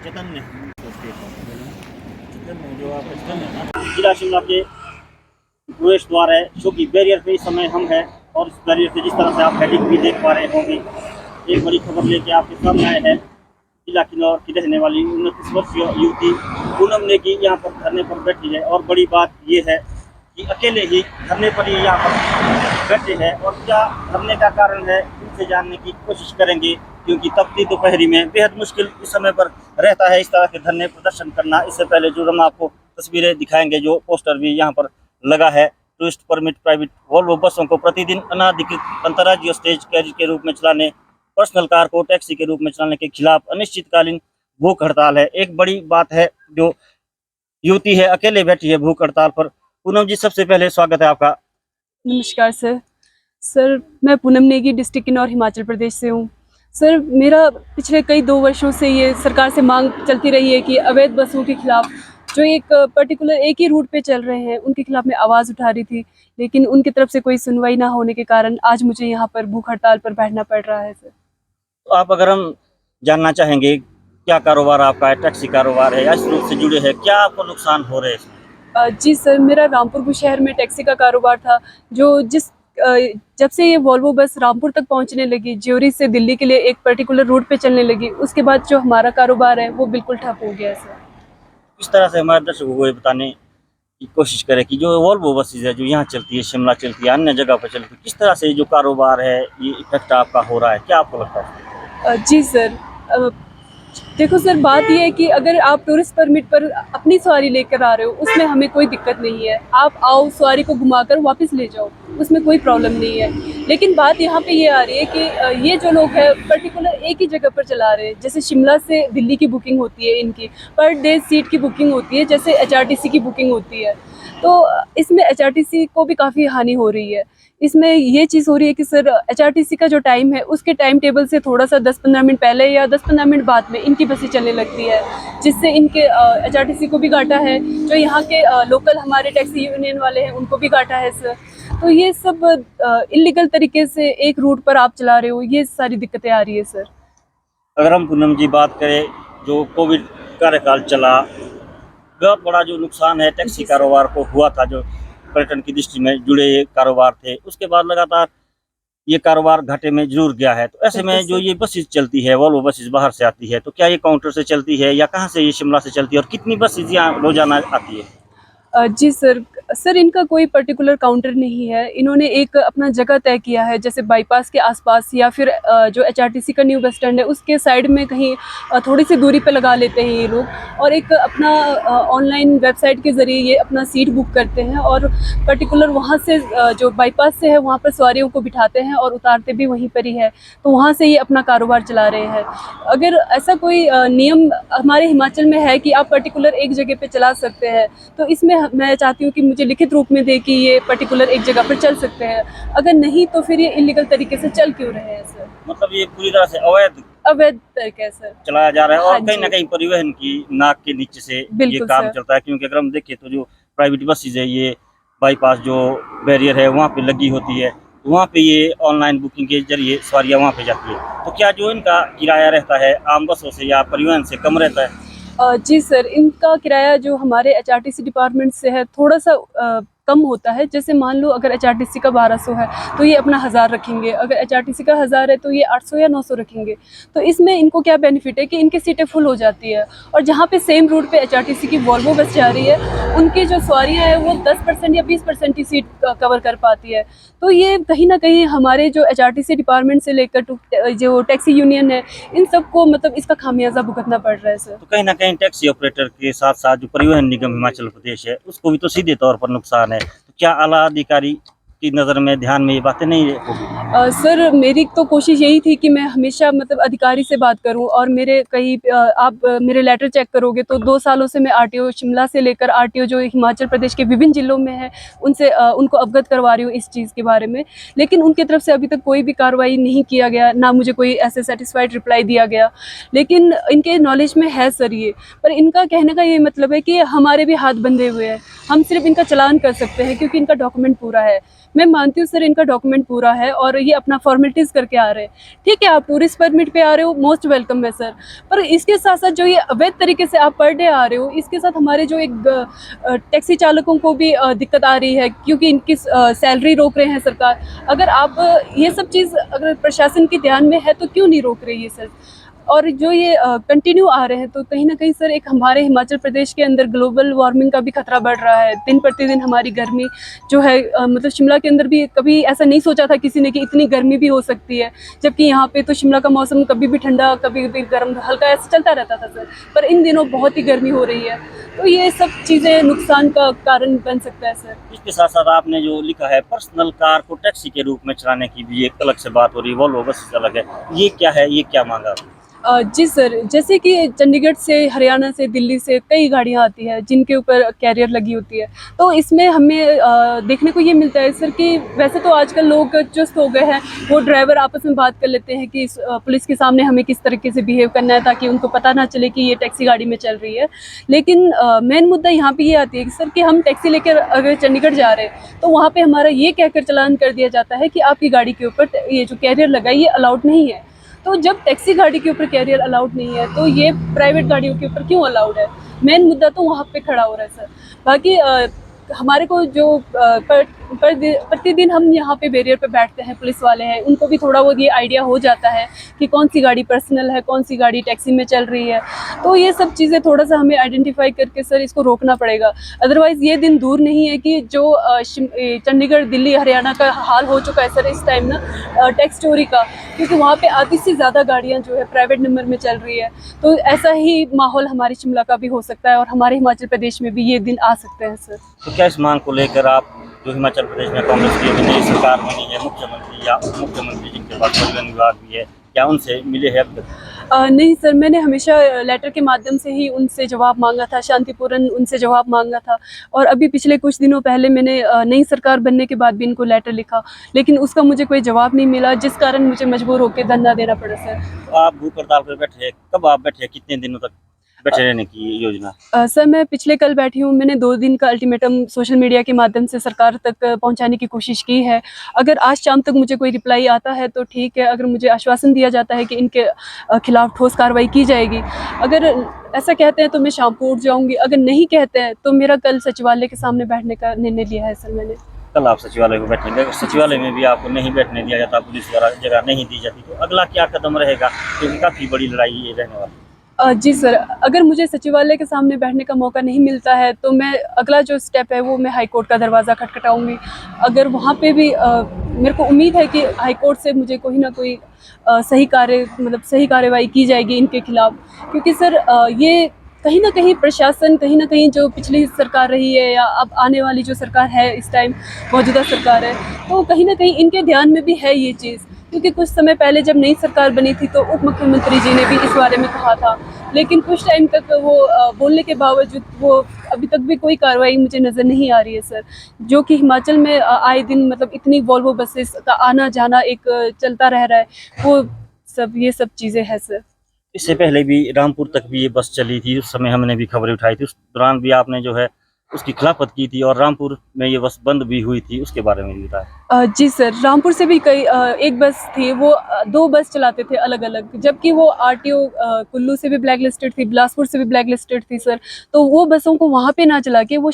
चैतन्य जो आपका चैतन्य है ना, जिला शिमला के प्रवेश द्वार है, जो कि बैरियर पे इस समय हम हैं। और इस बैरियर पे जिस तरह से आप हेडिंग भी देख पा रहे होंगे, एक बड़ी खबर लेके आपके सामने आए हैं। जिला किन्नौर की रहने वाली 29 वर्षीय युवती पूनम नेगी यहाँ पर धरने पर बैठी है। और बड़ी बात ये है कि अकेले ही धरने पर ये यहाँ पर बैठे हैं। और क्या धरने का कारण है, उनसे जानने की कोशिश करेंगे, क्योंकि तपती दोपहरी में बेहद मुश्किल इस समय पर रहता है इस तरह के धरने प्रदर्शन करना। इससे पहले जो हम आपको तस्वीरें दिखाएंगे, जो पोस्टर भी यहाँ पर लगा है, टूरिस्ट परमिट प्राइवेट वोल्वो बसों को प्रतिदिन अनाधिकृत अंतर्राज्यीय स्टेज कैरियर के रूप में चलाने, पर्सनल कार को टैक्सी के रूप में चलाने के खिलाफ अनिश्चितकालीन भूख हड़ताल है। एक बड़ी बात है, जो युवती है अकेले बैठी है भूख हड़ताल पर। पूनम जी, सबसे पहले स्वागत है आपका। नमस्कार सर, मैं पूनम नेगी डिस्ट्रिक्ट किन्नौर हिमाचल प्रदेश से हूँ। सर, मेरा पिछले कई 2 वर्षों से ये सरकार से मांग चलती रही है कि अवैध बसों के खिलाफ, जो एक पर्टिकुलर एक ही रूट पे चल रहे हैं, उनके खिलाफ मैं आवाज़ उठा रही थी। लेकिन उनकी तरफ से कोई सुनवाई ना होने के कारण आज मुझे यहाँ पर भूख हड़ताल पर बैठना पड़ रहा है सर। तो आप, अगर हम जानना चाहेंगे, क्या कारोबार आपका है? टैक्सी कारोबार है या इस रूप से जुड़े हैं? क्या आपको नुकसान हो रहे हैं इसमें? जी सर, मेरा रामपुर बुशहर में टैक्सी का कारोबार था। जब से ये वॉल्वो बस रामपुर तक पहुंचने लगी, ज्योरी से दिल्ली के लिए एक पर्टिकुलर रूट पे चलने लगी, उसके बाद जो हमारा कारोबार है वो बिल्कुल ठप हो गया है सर। इस तरह से हमारे दर्शकों को ये बताने की कोशिश करें कि जो वॉल्वो बसेज है, जो यहाँ चलती है, शिमला चलती है, अन्य जगह पर चलती है, किस तरह से जो कारोबार है ये इफेक्ट आपका हो रहा है, क्या आपको लगता है? जी सर, देखो सर, बात यह है कि अगर आप टूरिस्ट परमिट पर अपनी सवारी लेकर आ रहे हो, उसमें हमें कोई दिक्कत नहीं है। आप आओ, सवारी को घुमाकर वापस ले जाओ, उसमें कोई प्रॉब्लम नहीं है। लेकिन बात यहाँ पे ये आ रही है कि ये जो लोग हैं पर्टिकुलर एक ही जगह पर चला रहे हैं। जैसे शिमला से दिल्ली की बुकिंग होती है, इनकी पर डे सीट की बुकिंग होती है, जैसे HRTC की बुकिंग होती है। तो इसमें HRTC को भी काफ़ी हानि हो रही है। इसमें ये चीज़ हो रही है कि सर, HRTC का जो टाइम है, उसके टाइम टेबल से थोड़ा सा 10-15 मिनट पहले या 10-15 मिनट बाद में इनकी बसें चलने लगती है, जिससे इनके HRTC को भी घाटा है। जो यहाँ के लोकल हमारे टैक्सी यूनियन वाले हैं, उनको भी घाटा है सर। तो ये सब इलीगल तरीके से एक रूट पर आप चला रहे हो, ये सारी दिक्कतें आ रही है सर। अगर हम पूनम जी बात करें, जो कोविड कार्यकाल चला, बहुत बड़ा जो नुकसान है टैक्सी कारोबार को हुआ था, जो पर्यटन की दृष्टि में जुड़े ये कारोबार थे, उसके बाद लगातार ये कारोबार घाटे में जरूर गया है। तो ऐसे में जो ये बसेज चलती है, वॉल्वो बसेज बाहर से आती है, तो क्या ये काउंटर से चलती है या कहाँ से ये शिमला से चलती है, और कितनी बसेज यहाँ रोजाना आती है? जी सर, इनका कोई पर्टिकुलर काउंटर नहीं है। इन्होंने एक अपना जगह तय किया है, जैसे बाईपास के आसपास या फिर जो HRTC का न्यू बस स्टैंड है, उसके साइड में कहीं थोड़ी सी दूरी पे लगा लेते हैं ये लोग। और एक अपना ऑनलाइन वेबसाइट के ज़रिए ये अपना सीट बुक करते हैं और पर्टिकुलर वहाँ से जो बाईपास से है, वहाँ पर सवारियों को बिठाते हैं और उतारते भी वहीं पर ही है। तो वहाँ से ये अपना कारोबार चला रहे हैं। अगर ऐसा कोई नियम हमारे हिमाचल में है कि आप पर्टिकुलर एक जगह पे चला सकते हैं, तो इसमें मैं चाहती हूँ कि मुझे लिखित रूप में दे कि ये पर्टिकुलर एक जगह पर चल सकते हैं। अगर नहीं, तो फिर ये इलीगल तरीके से चल क्यों रहे हैं सर? मतलब ये पूरी तरह से अवैध तरीके सर चलाया जा रहा है। और हाँ कहीं ना कहीं परिवहन की नाक के नीचे से ये काम चलता है, क्योंकि अगर हम देखें तो जो प्राइवेट बसेज है, ये बाईपास जो बैरियर है वहाँ पे लगी होती है, तो वहाँ पे ये ऑनलाइन बुकिंग के जरिए सवारियाँ वहाँ पे जाती है। तो क्या जो इनका किराया रहता है आम बसों से या परिवहन से कम रहता है? जी सर, इनका किराया जो हमारे HRTC डिपार्टमेंट से है, थोड़ा सा कम होता है। जैसे मान लो अगर HRTC का 1200 है, तो ये अपना 1000 रखेंगे। अगर HRTC का 1000 है, तो ये 800 या 900 रखेंगे। तो इसमें इनको क्या बेनिफिट है कि इनकी सीटें फुल हो जाती है। और जहाँ पे सेम रूट पे HRTC की वॉल्वो बस जा रही है, उनकी जो सवारियाँ हैं वो 10% या 20% ही सीट कवर कर पाती है। तो ये कहीं ना कहीं हमारे जो HRTC डिपार्टमेंट से लेकर जो टैक्सी यूनियन है, इन सबको मतलब इसका खामियाजा भुगतना पड़ रहा है सर। तो कहीं ना कहीं टैक्सी ऑपरेटर के साथ साथ जो परिवहन निगम हिमाचल प्रदेश है, उसको भी तो सीधे तौर पर नुकसान है। तो क्या आला अधिकारी की नज़र में, ध्यान में ये बातें नहीं होगी? सर, मेरी तो कोशिश यही थी कि मैं हमेशा मतलब अधिकारी से बात करूं। और मेरे कहीं आप मेरे लेटर चेक करोगे तो 2 सालों से मैं RTO शिमला से लेकर RTO जो हिमाचल प्रदेश के विभिन्न जिलों में है, उनसे उनको अवगत करवा रही हूँ इस चीज़ के बारे में। लेकिन उनकी तरफ से अभी तक कोई भी कार्रवाई नहीं किया गया, ना मुझे कोई ऐसे सेटिस्फाइड रिप्लाई दिया गया। लेकिन इनके नॉलेज में है सर ये, पर इनका कहने का ये मतलब है कि हमारे भी हाथ बंधे हुए हैं। हम सिर्फ इनका चालान कर सकते हैं क्योंकि इनका डॉक्यूमेंट पूरा है। मैं मानती हूँ सर इनका डॉक्यूमेंट पूरा है और ये अपना फॉर्मेलिटीज़ करके आ रहे हैं। ठीक है, आप टूरिस्ट परमिट पे आ रहे हो, मोस्ट वेलकम है सर, पर इसके साथ साथ जो ये अवैध तरीके से आप पर डे आ रहे हो, इसके साथ हमारे जो एक टैक्सी चालकों को भी दिक्कत आ रही है, क्योंकि इनकी सैलरी रोक रहे हैं सरकार। अगर आप ये सब चीज़ अगर प्रशासन के ध्यान में है तो क्यों नहीं रोक रही है सर? और जो ये कंटिन्यू आ रहे हैं, तो कहीं ना कहीं सर एक हमारे हिमाचल प्रदेश के अंदर ग्लोबल वार्मिंग का भी खतरा बढ़ रहा है। दिन प्रतिदिन हमारी गर्मी जो है, मतलब शिमला के अंदर भी कभी ऐसा नहीं सोचा था किसी ने कि इतनी गर्मी भी हो सकती है, जबकि यहाँ पे तो शिमला का मौसम कभी भी ठंडा कभी भी गर्म हल्का ऐसा चलता रहता था सर, पर इन दिनों बहुत ही गर्मी हो रही है, तो ये सब चीज़ें नुकसान का कारण बन सकता है सर। इसके साथ साथ आपने जो लिखा है पर्सनल कार को टैक्सी के रूप में चलाने की भी एक अलग से बात हो रही है, वॉल्वो बस से अलग है, ये क्या है, ये क्या मांगा? जी सर, जैसे कि चंडीगढ़ से, हरियाणा से, दिल्ली से कई गाड़ियाँ आती हैं जिनके ऊपर कैरियर लगी होती है, तो इसमें हमें देखने को ये मिलता है सर कि वैसे तो आजकल लोग चुस्त हो गए हैं, वो ड्राइवर आपस में बात कर लेते हैं कि पुलिस के सामने हमें किस तरीके से बिहेव करना है ताकि उनको पता ना चले कि ये टैक्सी गाड़ी में चल रही है। लेकिन मेन मुद्दा यहाँ पे ये आती है कि सर कि हम टैक्सी लेकर अगर चंडीगढ़ जा रहे हैं तो वहाँ पे हमारा ये कहकर चालान कर दिया जाता है कि आपकी गाड़ी के ऊपर ये जो कैरियर लगा है ये अलाउड नहीं है। तो जब टैक्सी गाड़ी के ऊपर कैरियर अलाउड नहीं है तो ये प्राइवेट गाड़ियों के ऊपर क्यों अलाउड है? मेन मुद्दा तो वहाँ पे खड़ा हो रहा है सर। बाकी हमारे को जो प्रतिदिन हम यहाँ पे बैरियर पे बैठते हैं, पुलिस वाले हैं, उनको भी थोड़ा बहुत ये आइडिया हो जाता है कि कौन सी गाड़ी पर्सनल है, कौन सी गाड़ी टैक्सी में चल रही है, तो ये सब चीज़ें थोड़ा सा हमें आइडेंटिफाई करके सर इसको रोकना पड़ेगा। अदरवाइज़ ये दिन दूर नहीं है कि जो चंडीगढ़, दिल्ली, हरियाणा का हाल हो चुका है सर इस टाइम ना टैक्स चोरी का, क्योंकि वहाँ पे आधी से ज़्यादा गाड़ियाँ जो है प्राइवेट नंबर में चल रही है। तो ऐसा ही माहौल हमारी शिमला का भी हो सकता है और हमारे हिमाचल प्रदेश में भी ये दिन आ सकते हैं सर। तो क्या इस मांग को लेकर आप जो हिमाचल प्रदेश में कांग्रेस की अभी नई सरकार बनी है, मुख्यमंत्री या उप मुख्यमंत्री जिनके पास परिवहन विभाग भी है, क्या उनसे मिले हैं अब तक? नहीं सर, मैंने हमेशा लेटर के माध्यम से ही उनसे जवाब मांगा था, शांतिपूर्ण उनसे जवाब मांगा था, और अभी पिछले कुछ दिनों पहले मैंने नई सरकार बनने के बाद भी इनको लेटर लिखा, लेकिन उसका मुझे कोई जवाब नहीं मिला, जिस कारण मुझे मजबूर होकर धरना देना पड़ा सर। तो आप भूख हड़ताल पर बैठे हैं, कब आप बैठे हैं, कितने दिनों तक बैठे रहने की योजना? सर मैं पिछले कल बैठी हूँ, मैंने 2 दिन का अल्टीमेटम सोशल मीडिया के माध्यम से सरकार तक पहुँचाने की कोशिश की है। अगर आज शाम तक मुझे कोई रिप्लाई आता है तो ठीक है, अगर मुझे आश्वासन दिया जाता है कि इनके खिलाफ ठोस कार्रवाई की जाएगी, अगर ऐसा कहते हैं तो मैं शाम को उठ जाऊँगी, अगर नहीं कहते हैं तो मेरा कल सचिवालय के सामने बैठने का निर्णय लिया है सर मैंने। कल आप सचिवालय में बैठेंगे, सचिवालय में भी आपको नहीं बैठने दिया जाता, पुलिस द्वारा जगह नहीं दी जाती, तो अगला क्या कदम रहेगा, क्योंकि काफ़ी बड़ी लड़ाई ये रहने वाली? जी सर, अगर मुझे सचिवालय के सामने बैठने का मौका नहीं मिलता है तो मैं अगला जो स्टेप है वो मैं हाई कोर्ट का दरवाज़ा खटखटाऊँगी। अगर वहाँ पे भी मेरे को उम्मीद है कि हाई कोर्ट से मुझे कोई ना कोई सही कार्रवाई की जाएगी इनके खिलाफ, क्योंकि सर ये कहीं न कहीं प्रशासन, कहीं न कहीं जो पिछली सरकार रही है या अब आने वाली जो सरकार है इस टाइम मौजूदा सरकार है, तो कहीं न कहीं इनके ध्यान में भी है ये चीज़। क्योंकि कुछ समय पहले जब नई सरकार बनी थी तो उप मुख्यमंत्री जी ने भी इस बारे में कहा था, लेकिन कुछ टाइम तक वो बोलने के बावजूद वो अभी तक भी कोई कार्रवाई मुझे नज़र नहीं आ रही है सर। जो कि हिमाचल में आए दिन मतलब इतनी वॉल्वो बसेस का आना जाना एक चलता रह रहा है, वो ये सब चीज़ें हैं सर। इससे पहले भी रामपुर तक भी ये बस चली थी, उस समय हमने भी खबरें उठाई थी, उस दौरान भी आपने जो है उसकी खिलाफत की थी और रामपुर में ये बस बंद भी हुई थी, उसके बारे में भी बताएं। जी सर, रामपुर से भी एक बस थी, वो 2 बस चलाते थे अलग-अलग, जबकि वो आरटीओ कुल्लू से भी ब्लैक लिस्टेड थी, बिलासपुर से भी ब्लैक लिस्टेड थी सर। तो वो बसों को वहाँ पे ना चला के वो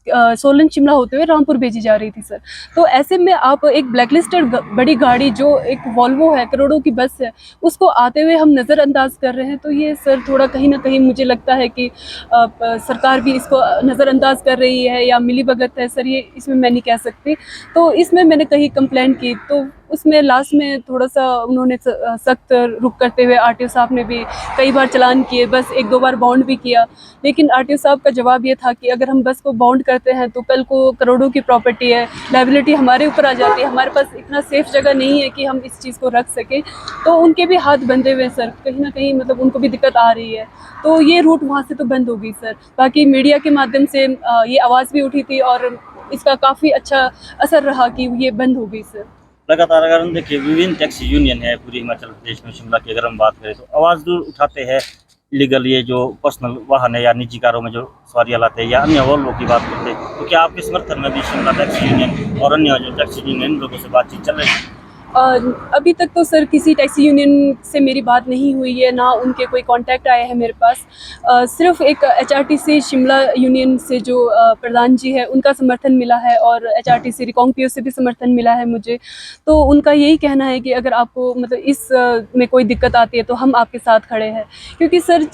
सोलन शिमला होते हुए रामपुर भेजी जा रही थी सर। तो ऐसे में आप एक ब्लैक लिस्टेड बड़ी गाड़ी जो एक वॉल्वो है, करोड़ों की बस है, उसको आते हुए हम नज़रअंदाज कर रहे हैं, तो ये सर थोड़ा कहीं न कहीं मुझे लगता है कि सरकार भी इसको नज़रअंदाज कर रही है या मिलीभगत है सर, ये इसमें मैं नहीं कह सकती। तो इसमें मैंने कहीं कंप्लेंट की, तो उसमें लास्ट में थोड़ा-सा उन्होंने सख्त रुख करते हुए आरटीओ साहब ने भी कई बार चालान किए, बस 1-2 बार बाउंड भी किया। लेकिन आरटीओ साहब का जवाब ये था कि अगर हम बस को बाउंड करते हैं तो कल को करोड़ों की प्रॉपर्टी है, लायबिलिटी हमारे ऊपर आ जाती है, हमारे पास इतना सेफ जगह नहीं है कि हम इस चीज़ को रख सकें। तो उनके भी हाथ बंधे हुए सर, कहीं न कहीं मतलब उनको भी दिक्कत आ रही है। तो ये रूट वहाँ से तो बंद हो गई सर। बाकी मीडिया के माध्यम से ये आवाज़ भी उठी थी और इसका काफ़ी अच्छा असर रहा कि ये बंद हो गई सर। लगातार अगर हम देखिए विभिन्न टैक्सी यूनियन है पूरी हिमाचल प्रदेश में, शिमला की अगर हम बात करें तो आवाज़ जरूर उठाते हैं इलीगल ये जो पर्सनल वाहन है या निजी कारों में जो सवारियाँ लाते हैं या अन्य और लोगों की बात करते हैं, तो क्या आपके समर्थन में भी शिमला टैक्सी यूनियन और अन्य जो टैक्सी यूनियन लोगों से बातचीत चल रही है? अभी तक तो सर किसी टैक्सी यूनियन से मेरी बात नहीं हुई है, ना उनके कोई कांटेक्ट आए हैं मेरे पास। सिर्फ एक एचआरटीसी शिमला यूनियन से जो प्रधान जी है उनका समर्थन मिला है, और एचआरटीसी रिकांगपिओ से भी समर्थन मिला है मुझे। तो उनका यही कहना है कि अगर आपको मतलब इस में कोई दिक्कत आती है तो हम आपके साथ खड़े हैं। क्योंकि सर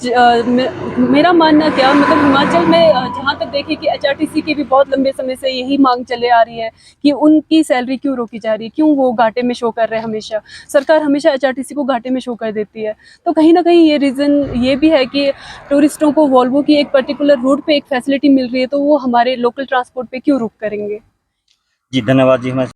मेरा मानना क्या, मतलब हिमाचल में जहाँ तक देखें कि एचआरटीसी की भी बहुत लंबे समय से यही मांग चले आ रही है कि उनकी सैलरी क्यों रोकी जा रही है, क्यों वो घाटे में शो कर रहे हैं। हमेशा सरकार हमेशा एचआरटीसी को घाटे में शो कर देती है। तो कहीं ना कहीं ये रीज़न ये भी है कि टूरिस्टों को वॉल्वो की एक पर्टिकुलर रूट पे एक फैसिलिटी मिल रही है, तो वो हमारे लोकल ट्रांसपोर्ट पे क्यों रुक करेंगे। जी धन्यवाद जी। हमें